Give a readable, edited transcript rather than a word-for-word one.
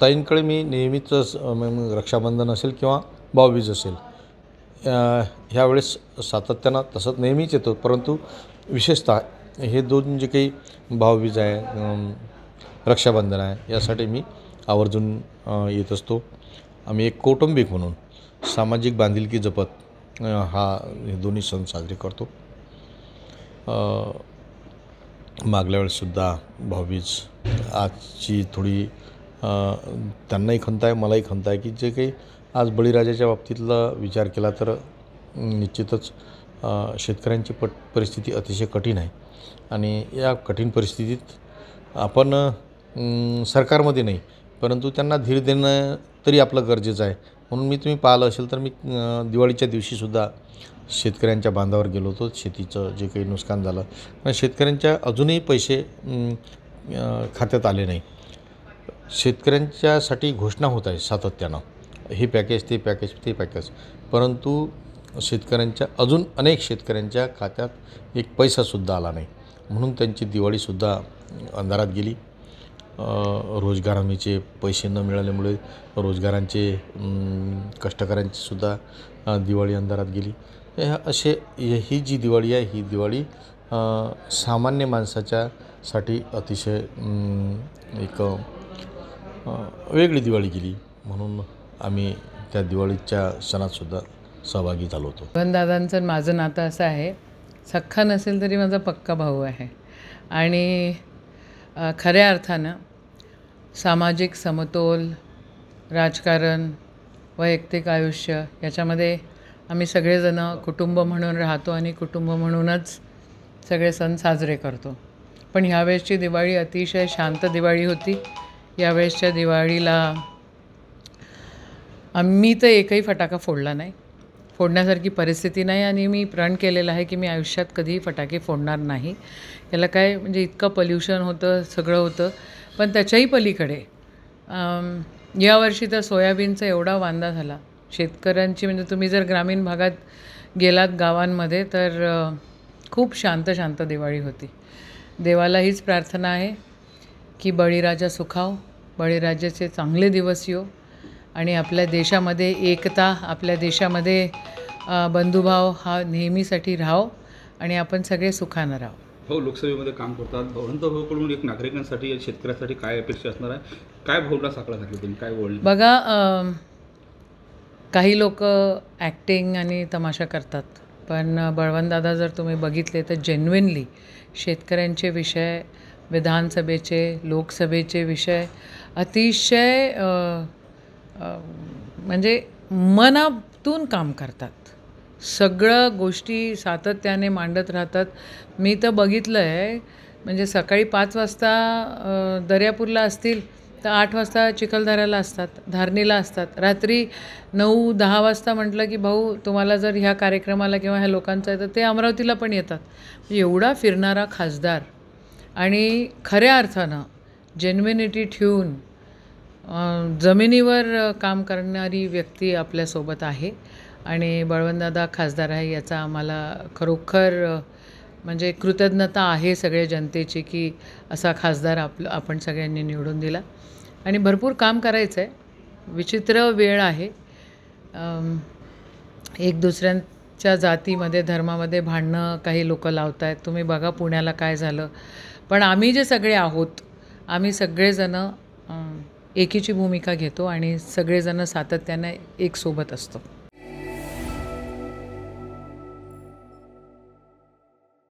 ताईंकडे मी नेहमीच मग रक्षाबंधन असेल किंवा भाऊबीज असेल ह्यावेळेस सातत्यानं तसंच नेहमीच येतो, परंतु विशेषतः हे दोन जे काही भाऊबीज आहे, रक्षाबंधन आहे, यासाठी मी आवर्जून येत असतो. आम्ही एक कौटुंबिक म्हणून सामाजिक बांधिलकी जपत हे दोन्ही सण साजरे करतो. मागल्या वेळेससुद्धा भाऊबीज आजची थोडी त्यांनाही खंत आहे, मलाही खंत आहे की जे काही आज बळीराजाच्या बाबतीतला विचार केला तर निश्चितच शेतकऱ्यांची परिस्थिती अतिशय कठीण आहे. आणि या कठीण परिस्थितीत आपण सरकारमध्ये नाही, परंतु त्यांना धीर देणं तरी आपलं गरजेचं आहे. म्हणून तुम्ही पाहिलं असेल तर मी दिवाळीच्या दिवशीसुद्धा शेतकऱ्यांच्या बांधावर गेलो होतो. शेतीचं जे काही नुकसान झालं, पण शेतकऱ्यांच्या अजूनही पैसे खात्यात आले नाही. शेतकऱ्यांच्यासाठी घोषणा होत आहे सातत्यानं, हे पॅकेज ते पॅकेज ते पॅकेज, परंतु शेतकऱ्यांच्या अजून अनेक शेतकऱ्यांच्या खात्यात एक पैसासुद्धा आला नाही. म्हणून त्यांची दिवाळीसुद्धा अंधारात गेली. रोजगार हमीचे पैसे न मिळाल्यामुळे रोजगारांचे कष्टकऱ्यांचीसुद्धा दिवाळी अंधारात गेली. ही जी दिवाळी आहे, ही दिवाळी सामान्य माणसाच्यासाठी अतिशय एक वेगळी दिवाळी गेली. म्हणून आम्ही त्या दिवाळीच्या सणातसुद्धा सहभागी झालो होतो. दादांचं माझं नातं असं आहे, सख्खा नसेल तरी माझा पक्का भाऊ आहे. आणि खऱ्या अर्थानं सामाजिक समतोल, राजकारण, वैयक्तिक आयुष्य याच्यामध्ये आम्ही सगळेजणं कुटुंब म्हणून राहतो आणि कुटुंब म्हणूनच सगळे सण साजरे करतो. पण ह्यावेळेसची दिवाळी अतिशय शांत दिवाळी होती. यावेळेसच्या दिवाळीला आम्ही तर एकही फटाका फोडला नाही, फोडण्यासारखी परिस्थिती नाही. आणि मी प्रण केलेलं आहे की मी आयुष्यात कधीही फटाके फोडणार नाही. याला काय म्हणजे इतकं पोल्युशन होतं, सगळं होतं. पण त्याच्याही पलीकडे यावर्षी तर सोयाबीनचा एवढा वांदा झाला शेतकऱ्यांची. म्हणजे तुम्ही जर ग्रामीण भागात गेलात गावांमध्ये तर खूप शांत शांत दिवाळी होती. देवाला हीच प्रार्थना आहे की बळीराजा सुखाव, बळीराजाचे चांगले दिवस येऊ आणि आपल्या देशामध्ये एकता, आपल्या देशामध्ये बंधुभाव हा नेहमीसाठी राहो आणि आपण सगळे सुखानं राहू. हो, लोकसभेमध्ये काम करतात. भाऊंकडून एक नागरिकांसाठी, शेतकऱ्यासाठी काय अपेक्षा असणार आहे? काय भाऊला साकडा घातलं तुम्ही, काय बोलले? बघा, काही लोक ॲक्टिंग आणि तमाशा करतात, पण बळवंतदादा जर तुम्ही बघितले तर जेन्युइनली शेतकऱ्यांचे विषय, विधानसभेचे, लोकसभेचे विषय अतिशय म्हणजे मनातून काम करतात. सगळं गोष्टी सातत्याने मांडत राहतात. मी तर बघितलं आहे, म्हणजे सकाळी 5 वाजता दर्यापूरला असतील तर 8 वाजता चिखलदऱ्याला असतात, धारणीला असतात. रात्री 9-10 वाजता म्हटलं की भाऊ तुम्हाला जर ह्या कार्यक्रमाला किंवा ह्या लोकांचा आहे तर ते अमरावतीला पण येतात. एवढा फिरणारा खासदार आणि खऱ्या अर्थानं जेन्युइनिटी ठेवून जमिनीवर काम करणारी व्यक्ती आपल्यासोबत आहे. आणि बळवंतदादा खासदार आहे याचा आम्हाला खरोखर म्हणजे कृतज्ञता आहे सगळ्या जनतेची की असा खासदार आपण सगळ्यांनी निवडून दिला. आणि भरपूर काम करायचं आहे. विचित्र वेळ आहे. एक दुसऱ्यांच्या जातीमध्ये, धर्मामध्ये भांडणं काही लोक लावत आहेत. तुम्ही बघा पुण्याला काय झालं. पण आम्ही जे सगळे आहोत, आम्ही सगळेजणं एकीची भूमिका घेतो आणि सगळेजणं सातत्यानं एक सोबत असतो.